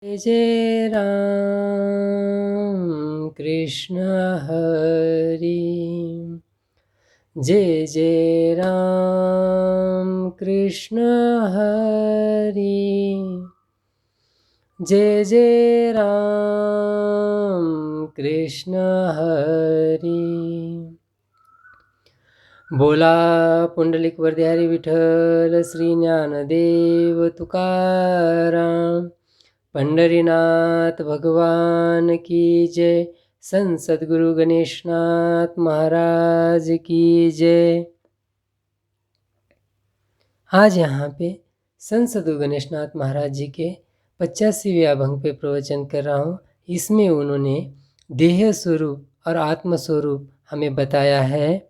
जय जय राम कृष्ण हरि। जय जय राम कृष्ण हरि। जय जय राम कृष्ण हरि। बोला पुंडलिक वरदारी विठ्ठल श्री ज्ञानदेव तुकाराम। पंढरीनाथ भगवान की जय। संत सद्गुरु गणेशनाथ महाराज की जय। आज यहाँ पे संत सद्गुरु गणेशनाथ महाराज जी के 85वें अभंग पे प्रवचन कर रहा हूँ। इसमें उन्होंने देह स्वरूप और आत्म स्वरूप हमें बताया है।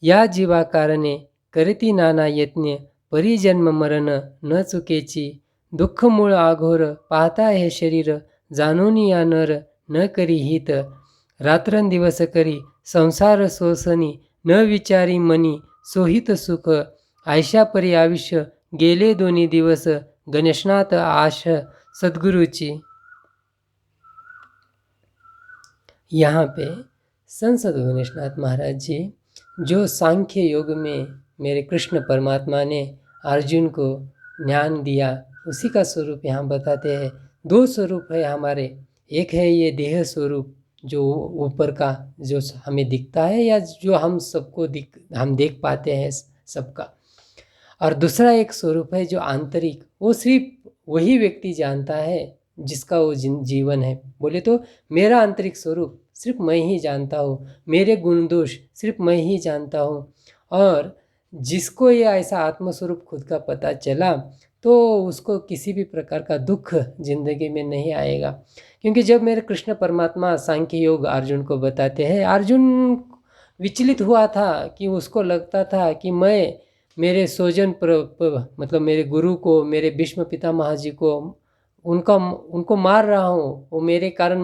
या जीवा कारणे करती नाना यत्न परिजन्म मरण न चुकेची। दुःख मूळ आघोर पाहता हे शरीर जाणून या नर न करी हित। रात्रंदिवस करी संसार सोसनी न विचारी मनी सोहित सुख। आयशा परी आयुष्य गेले दोन्ही दिवस गणेशनाथ आश सद्गुरुची। यहाँ पे संत सद्गुरु गणेशनाथ महाराज जी जो सांख्य योग में मेरे कृष्ण परमात्मा ने अर्जुन को ज्ञान दिया उसी का स्वरूप यहाँ बताते हैं। दो स्वरूप है हमारे, एक है ये देह स्वरूप जो ऊपर का जो हमें दिखता है या जो हम सबको हम देख पाते हैं सबका, और दूसरा एक स्वरूप है जो आंतरिक, वो सिर्फ वही व्यक्ति जानता है जिसका वो जीवन है। बोले तो मेरा आंतरिक स्वरूप सिर्फ मैं ही जानता हूँ, मेरे गुण दोष सिर्फ मैं ही जानता हूँ। और जिसको ये ऐसा आत्मस्वरूप खुद का पता चला तो उसको किसी भी प्रकार का दुख जिंदगी में नहीं आएगा। क्योंकि जब मेरे कृष्ण परमात्मा सांख्य योग अर्जुन को बताते हैं, अर्जुन विचलित हुआ था कि उसको लगता था कि मैं मेरे स्वजन मतलब मेरे गुरु को, मेरे भीष्म पितामह जी को उनको मार रहा हूँ, वो मेरे कारण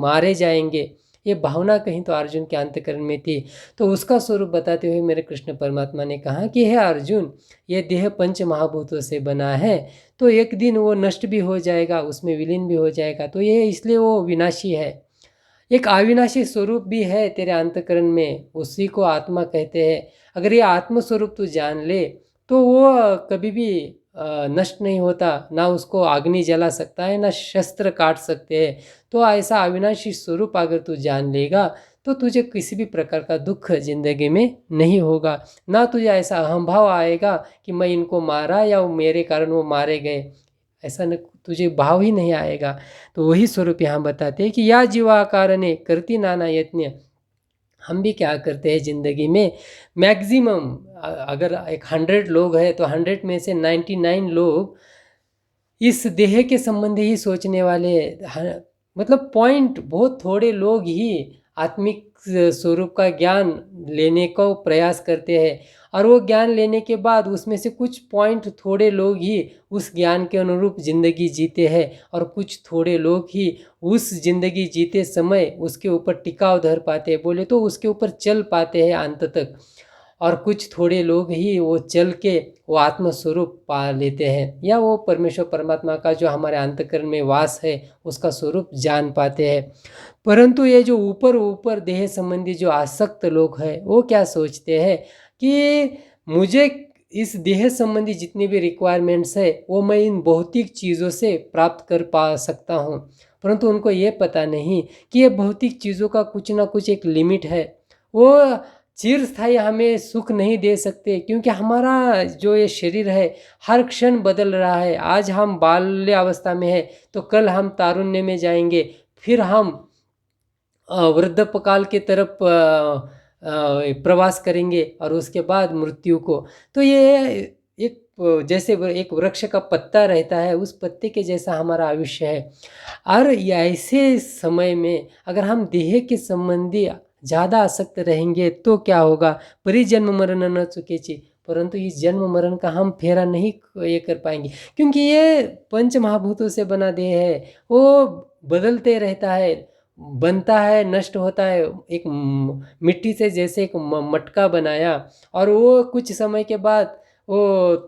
मारे जाएंगे। ये भावना कहीं तो अर्जुन के अंतःकरण में थी। तो उसका स्वरूप बताते हुए मेरे कृष्ण परमात्मा ने कहा कि हे अर्जुन, ये देह पंच महाभूतों से बना है, तो एक दिन वो नष्ट भी हो जाएगा, उसमें विलीन भी हो जाएगा, तो ये इसलिए वो विनाशी है। एक अविनाशी स्वरूप भी है तेरे अंतःकरण में, उसी को आत्मा कहते हैं। अगर ये आत्म स्वरूप तू जान ले तो वो कभी भी नष्ट नहीं होता, ना उसको अग्नि जला सकता है, ना शस्त्र काट सकते हैं। तो ऐसा अविनाशी स्वरूप अगर तू जान लेगा तो तुझे किसी भी प्रकार का दुख जिंदगी में नहीं होगा, ना तुझे ऐसा अहंभाव आएगा कि मैं इनको मारा या मेरे कारण वो मारे गए, ऐसा न तुझे भाव ही नहीं आएगा। तो वही स्वरूप यहाँ बताते हैं कि या जीवा कारणे करती नाना यत्न। हम भी क्या करते हैं ज़िंदगी में, मैक्सिमम अगर 100 लोग हैं तो 100 में से 99 लोग इस देह के संबंधी ही सोचने वाले, मतलब पॉइंट बहुत थोड़े लोग ही आत्मिक स्वरूप का ज्ञान लेने का प्रयास करते हैं। और वो ज्ञान लेने के बाद उसमें से कुछ पॉइंट थोड़े लोग ही उस ज्ञान के अनुरूप ज़िंदगी जीते हैं, और कुछ थोड़े लोग ही उस ज़िंदगी जीते समय उसके ऊपर टिकाव धर पाते हैं, बोले तो उसके ऊपर चल पाते हैं अंत तक। और कुछ थोड़े लोग ही वो चल के वो आत्मस्वरूप पा लेते हैं, या वो परमेश्वर परमात्मा का जो हमारे अंतःकरण में वास है उसका स्वरूप जान पाते हैं। परंतु ये जो ऊपर ऊपर देह संबंधी जो आसक्त लोग हैं वो क्या सोचते हैं कि मुझे इस देह संबंधी जितनी भी रिक्वायरमेंट्स है वो मैं इन भौतिक चीज़ों से प्राप्त कर पा सकता हूँ। परंतु उनको ये पता नहीं कि ये भौतिक चीज़ों का कुछ ना कुछ एक लिमिट है, वो चिरस्थायी हमें सुख नहीं दे सकते। क्योंकि हमारा जो ये शरीर है हर क्षण बदल रहा है। आज हम बाल्य अवस्था में है तो कल हम तारुण्य में जाएंगे, फिर हम वृद्धपकाल के तरफ प्रवास करेंगे और उसके बाद मृत्यु को। तो ये एक जैसे एक वृक्ष का पत्ता रहता है उस पत्ते के जैसा हमारा आयुष्य है। और ऐसे समय में अगर हम देह के संबंधी ज़्यादा आसक्त रहेंगे तो क्या होगा, परिजन्म मरण न चुकेची। परंतु इस जन्म मरण का हम फेरा नहीं ये कर पाएंगे, क्योंकि ये पंच महाभूतों से बना देह है, वो बदलते रहता है, बनता है, नष्ट होता है। एक मिट्टी से जैसे एक मटका बनाया और वो कुछ समय के बाद वो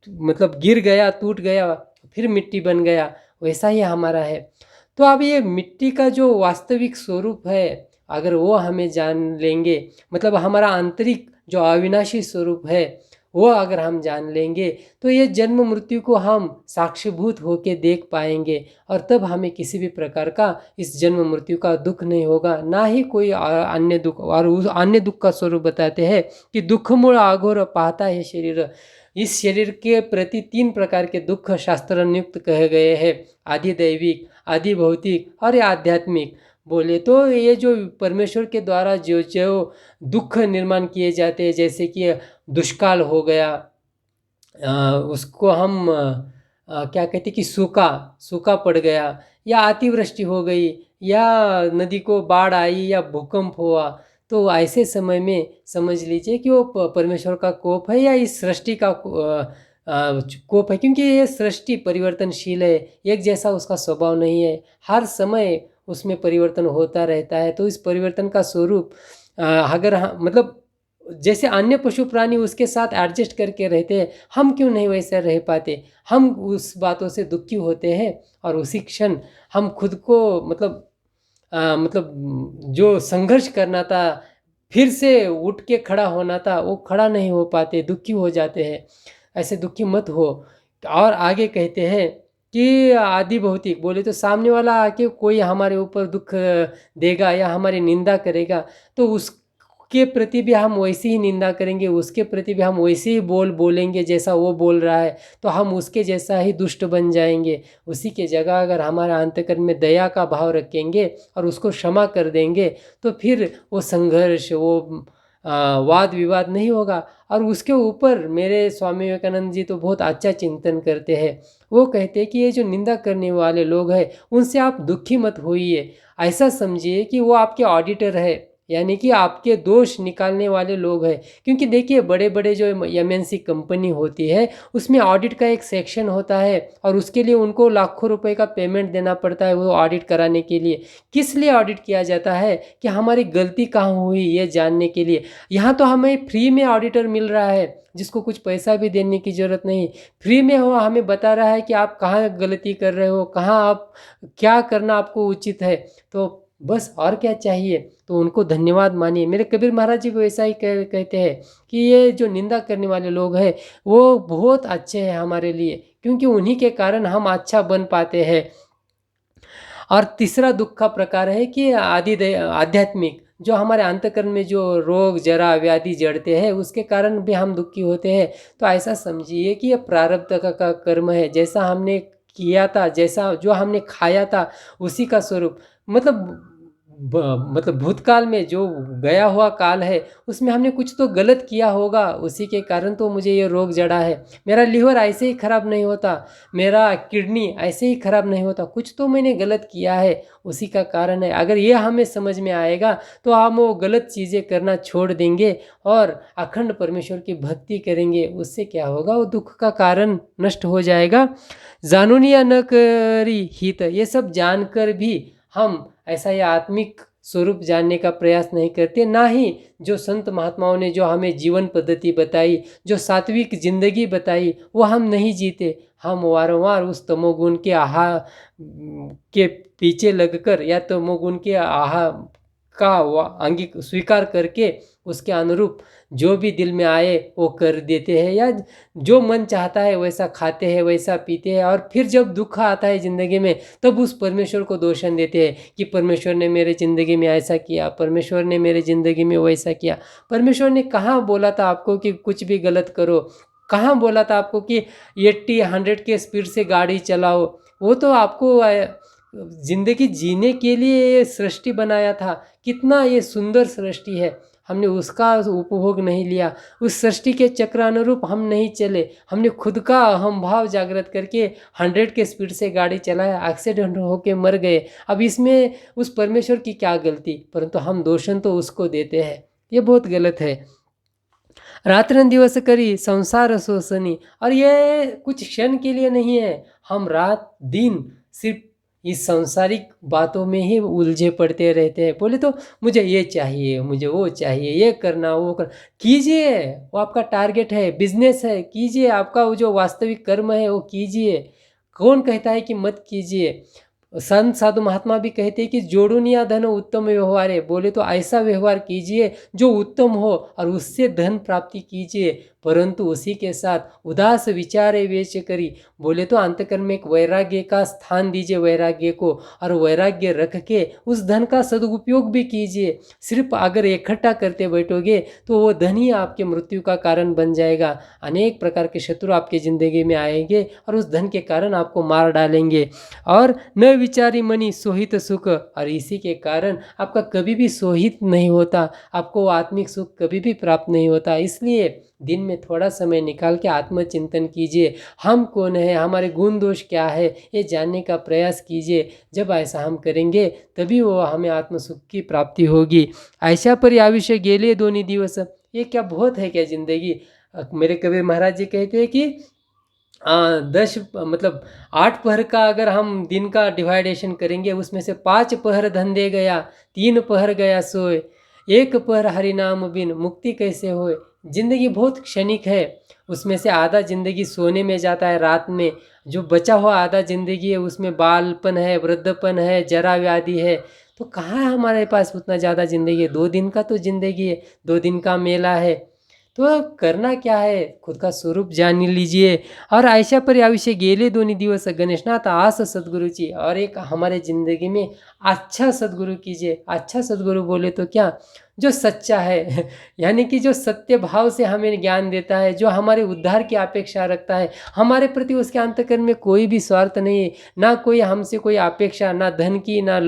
मतलब गिर गया, टूट गया, फिर मिट्टी बन गया। वैसा ही हमारा है। तो अब ये मिट्टी का जो वास्तविक स्वरूप है, अगर वो हमें जान लेंगे, मतलब हमारा आंतरिक जो अविनाशी स्वरूप है वो अगर हम जान लेंगे, तो ये जन्म मृत्यु को हम साक्षीभूत होके देख पाएंगे, और तब हमें किसी भी प्रकार का इस जन्म मृत्यु का दुख नहीं होगा, ना ही कोई अन्य दुख। और उस अन्य दुख का स्वरूप बताते हैं कि दुख मूल अघोर पाता है शरीर। इस शरीर के प्रति 3 प्रकार के दुख शास्त्र नियुक्त कहे गए हैं, आदि दैविक, आदि भौतिक और आध्यात्मिक। बोले तो ये जो परमेश्वर के द्वारा जो जो दुख निर्माण किए जाते हैं, जैसे कि दुष्काल हो गया, उसको हम क्या कहते कि सूखा पड़ गया, या अतिवृष्टि हो गई, या नदी को बाढ़ आई, या भूकंप हुआ, तो ऐसे समय में समझ लीजिए कि वो परमेश्वर का कोप है या इस सृष्टि का कोप है, क्योंकि ये सृष्टि परिवर्तनशील है, एक जैसा उसका स्वभाव नहीं है, हर समय उसमें परिवर्तन होता रहता है। तो इस परिवर्तन का स्वरूप अगर मतलब जैसे अन्य पशु प्राणी उसके साथ एडजस्ट करके रहते हैं, हम क्यों नहीं वैसे रह पाते? हम उस बातों से दुखी होते हैं, और उसी क्षण हम खुद को मतलब जो संघर्ष करना था, फिर से उठ के खड़ा होना था, वो खड़ा नहीं हो पाते, दुखी हो जाते हैं। ऐसे दुखी मत हो। और आगे कहते हैं कि आदि भौतिक, बोले तो सामने वाला आके कोई हमारे ऊपर दुख देगा या हमारी निंदा करेगा, तो उसके प्रति भी हम वैसी ही निंदा करेंगे, उसके प्रति भी हम वैसे ही बोलेंगे जैसा वो बोल रहा है, तो हम उसके जैसा ही दुष्ट बन जाएंगे। उसी के जगह अगर हमारा अंतःकरण में दया का भाव रखेंगे और उसको क्षमा कर देंगे, तो फिर वो संघर्ष, वो वाद विवाद नहीं होगा। और उसके ऊपर मेरे स्वामी विवेकानंद जी तो बहुत अच्छा चिंतन करते हैं। वो कहते हैं कि ये जो निंदा करने वाले लोग हैं, उनसे आप दुखी मत होइए, ऐसा समझिए कि वो आपके ऑडिटर है, यानी कि आपके दोष निकालने वाले लोग हैं। क्योंकि देखिए बड़े बड़े जो MNC कंपनी होती है, उसमें ऑडिट का एक सेक्शन होता है, और उसके लिए उनको लाखों रुपए का पेमेंट देना पड़ता है वो ऑडिट कराने के लिए। किस लिए ऑडिट किया जाता है? कि हमारी गलती कहाँ हुई ये जानने के लिए। यहाँ तो हमें फ्री में ऑडिटर मिल रहा है, जिसको कुछ पैसा भी देने की ज़रूरत नहीं, फ्री में वो हमें बता रहा है कि आप कहाँ गलती कर रहे हो, कहाँ आप क्या करना आपको उचित है। तो बस और क्या चाहिए? तो उनको धन्यवाद मानिए। मेरे कबीर महाराज जी को ऐसा ही कहते हैं कि ये जो निंदा करने वाले लोग हैं वो बहुत अच्छे हैं हमारे लिए, क्योंकि उन्हीं के कारण हम अच्छा बन पाते हैं। और तीसरा दुख का प्रकार है कि आध्यात्मिक, जो हमारे अंतःकरण में जो रोग जरा व्याधि जड़ते हैं, उसके कारण भी हम दुखी होते हैं। तो ऐसा समझिए कि ये प्रारब्ध का कर्म है, जैसा हमने किया था, जैसा जो हमने खाया था, उसी का स्वरूप। मतलब भूतकाल में जो गया हुआ काल है, उसमें हमने कुछ तो गलत किया होगा, उसी के कारण तो मुझे ये रोग जड़ा है। मेरा लीवर ऐसे ही ख़राब नहीं होता, मेरा किडनी ऐसे ही ख़राब नहीं होता, कुछ तो मैंने गलत किया है, उसी का कारण है। अगर ये हमें समझ में आएगा, तो हम वो गलत चीज़ें करना छोड़ देंगे और अखंड परमेश्वर की भक्ति करेंगे। उससे क्या होगा? वो दुख का कारण नष्ट हो जाएगा। जानून या न करी हित, ये सब जानकर भी हम ऐसा ये आत्मिक स्वरूप जानने का प्रयास नहीं करते, ना ही जो संत महात्माओं ने जो हमें जीवन पद्धति बताई, जो सात्विक जिंदगी बताई, वो हम नहीं जीते। हम वारंवार उस तमोगुण के के पीछे लगकर, या तमोगुण के का अंगी स्वीकार करके उसके अनुरूप जो भी दिल में आए वो कर देते हैं, या जो मन चाहता है वैसा खाते हैं, वैसा पीते हैं। और फिर जब दुख आता है ज़िंदगी में, तब उस परमेश्वर को दोषण देते हैं कि परमेश्वर ने मेरे ज़िंदगी में ऐसा किया, परमेश्वर ने मेरे ज़िंदगी में वैसा किया। परमेश्वर ने कहाँ बोला था आपको कि कुछ भी गलत करो? कहाँ बोला था आपको कि 80-100 के स्पीड से गाड़ी चलाओ? वो तो आपको ज़िंदगी जीने के लिए ये सृष्टि बनाया था। कितना ये सुंदर सृष्टि है, हमने उसका उपभोग नहीं लिया, उस सृष्टि के चक्र अनुरूप हम नहीं चले, हमने खुद का अहम भाव जागृत करके 100 के स्पीड से गाड़ी चलाया, एक्सीडेंट होके मर गए। अब इसमें उस परमेश्वर की क्या गलती? परंतु हम दोषण तो उसको देते हैं, ये बहुत गलत है। रात्रन दिवस करी संसार सोसनी, और ये कुछ क्षण के लिए नहीं है। हम रात दिन सिर्फ इस सांसारिक बातों में ही उलझे पड़ते रहते हैं। बोले तो मुझे ये चाहिए, मुझे वो चाहिए, ये करना, वो कर कीजिए, वो आपका टारगेट है, बिजनेस है, कीजिए, आपका वो जो वास्तविक कर्म है वो कीजिए। कौन कहता है कि मत कीजिए? संत साधु महात्मा भी कहते हैं कि जोडुनिया धन उत्तम व्यवहार है। बोले तो ऐसा व्यवहार कीजिए जो उत्तम हो और उससे धन प्राप्ति कीजिए, परंतु उसी के साथ उदास विचारे वेच करी। बोले तो अंतकरण में एक वैराग्य का स्थान दीजिए, वैराग्य को, और वैराग्य रख के उस धन का सदुपयोग भी कीजिए। सिर्फ अगर इकट्ठा करते बैठोगे तो वो धन ही आपके मृत्यु का कारण बन जाएगा। अनेक प्रकार के शत्रु आपके ज़िंदगी में आएंगे और उस धन के कारण आपको मार डालेंगे। और न विचारी मनी सोहित सुख, और इसी के कारण आपका कभी भी सोहित नहीं होता, आपको आत्मिक सुख कभी भी प्राप्त नहीं होता। इसलिए दिन में थोड़ा समय निकाल के आत्मचिंतन कीजिए। हम कौन है, हमारे गुण दोष क्या है, ये जानने का प्रयास कीजिए। जब ऐसा हम करेंगे तभी वो हमें आत्म सुख की प्राप्ति होगी। ऐशा परी आयुष्य गेले दोन्ही दिवस, ये क्या बहुत है क्या ज़िंदगी? मेरे कबीर महाराज जी कहते हैं कि 8 पहर का अगर हम दिन का डिवाइडेशन करेंगे, उसमें से 5 पहर धंधे गया, 3 पहर गया सोए, 1 पहर हरि नाम बिन मुक्ति कैसे होए। जिंदगी बहुत क्षणिक है, उसमें से आधा जिंदगी सोने में जाता है, रात में। जो बचा हुआ आधा जिंदगी है उसमें बालपन है, वृद्धपन है, जरा व्याधि है। तो कहाँ है हमारे पास उतना ज़्यादा जिंदगी है? 2 दिन का तो जिंदगी है, 2 दिन का मेला है। तो करना क्या है, खुद का स्वरूप जान लीजिए। और ऐशा परी आयुष्य गेले दोन्ही दिवस, गणेशनाथ आस सद्गुरुची। और एक हमारे ज़िंदगी में अच्छा सद्गुरु कीजिए। अच्छा सद्गुरु बोले तो क्या, जो सच्चा है यानी कि जो सत्य भाव से हमें ज्ञान देता है, जो हमारे उद्धार की अपेक्षा रखता है, हमारे प्रति उसके अंतःकरण में कोई भी स्वार्थ नहीं है, ना कोई हमसे कोई अपेक्षा, ना धन की, ना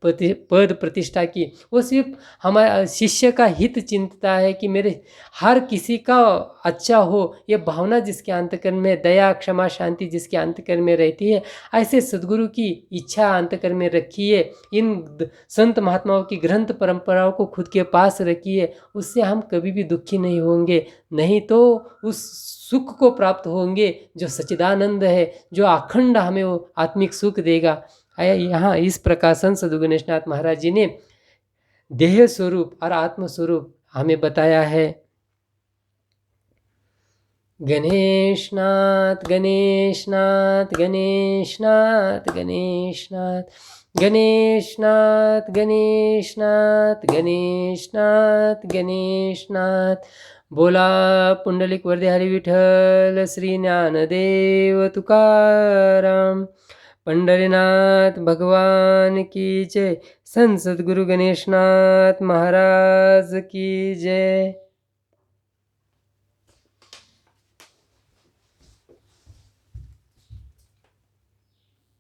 पद प्रतिष्ठा की। वो सिर्फ हमारे शिष्य का हित चिंतता है कि मेरे हर किसी का अच्छा हो। ये भावना जिसके अंतःकरण में, दया क्षमा शांति जिसके अंतःकरण में रहती है, ऐसे सद्गुरु की इच्छा अंतःकरण में रखिए। इन संत महात्माओं की ग्रंथ परंपराओं को खुद के पास रखिए, उससे हम कभी भी दुखी नहीं होंगे। नहीं तो उस सुख को प्राप्त होंगे जो सच्चिदानंद है, जो अखंड हमें वो आत्मिक सुख देगा। यहाँ इस प्रकार संत सद्गुरु गणेशनाथ महाराज जी ने देह स्वरूप और आत्म स्वरूप हमें बताया है। गणेशनाथ गणेशनाथ गणेशनाथ गणेशनाथ गणेशनाथ गणेशनाथ गणेशनाथ गणेशनाथ। बोला पुंडलिक वरदे हरी विठ्ठल श्री ज्ञानदेव तुकाराम। पंढरीनाथ भगवान की जय। संत सद्गुरु गणेशनाथ महाराज की जय।